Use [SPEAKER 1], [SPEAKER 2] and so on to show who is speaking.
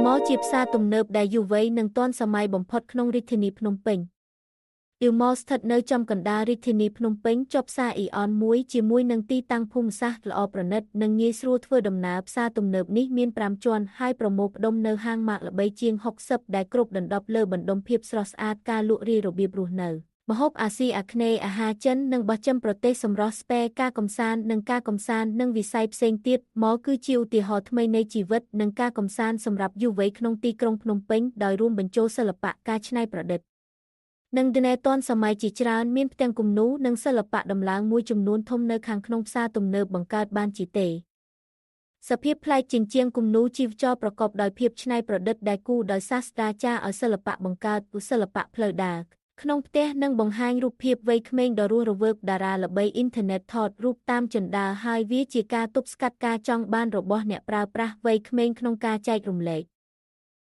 [SPEAKER 1] Mall ជាផ្សារទំនើបដែលយុវវ័យនិងទាន់សម័យបំផុតក្នុងរាជធានីភ្នំពេញ Mall ស្ថិតនៅចំកណ្ដាលរាជធានីភ្នំពេញជាប់ផ្សារអ៊ីអនមួយជាមួយនឹងទីតាំងភូមិសាស្ត្រល្អប្រណិតនិងងាយស្រួលធ្វើដំណើរផ្សារទំនើបនេះមាន5ជាន់ហើយប្រមូលផ្ដុំនៅហាងម៉ាកល្បីជាង60ដែលគ្របដណ្ដប់លើបណ្ដុំភាពស្រស់ស្អាតការលក់រាយរបៀបរស់នៅម្ហូបអាស៊ីអាគ្នេយ៍អាហារចិននិងបោះចំប្រទេសសម្រស់ស្ពែការកំសាន្តនិងវិស័យផ្សេងទៀត Mall គឺជាឧទាហរណ៍ថ្មីនៃជីវិតនិងការកំសាន្តសម្រាប់យុវវ័យក្នុងទីក្រុងភ្នំពេញដោយរួមបញ្ចូលសិល្បៈការច្នៃប្រឌិតនិងឌីណេទាន់សម័យជាច្រើនមានផ្ទាំងគំនូរនិងសិល្បៈដំឡើងមួយចំនួនធំនៅខាងក្នុងផ្សារទំនើបបង្កើតបានជាទេសភាពប្លែកជាងគំនូរជីវចលប្រកបដោយភាពច្នៃប្រឌិតដែលគូរដោយសាស្ត្រាចារ្យឲ្យសិល្បៈបង្កើតសិល្បៈផ្លូវដើរក្នុងផ្ទះនិងបង្ហាញរូបភាពវ័យក្មេងដ៏រស់រវើកតារាល្បីអ៊ីនធឺណិតថតរូបតាមជណ្ដើរហើយវាជាការទប់ស្កាត់ការចង់បានរបស់អ្នកប្រើប្រាស់វ័យក្មេងក្នុងការចែករំលែក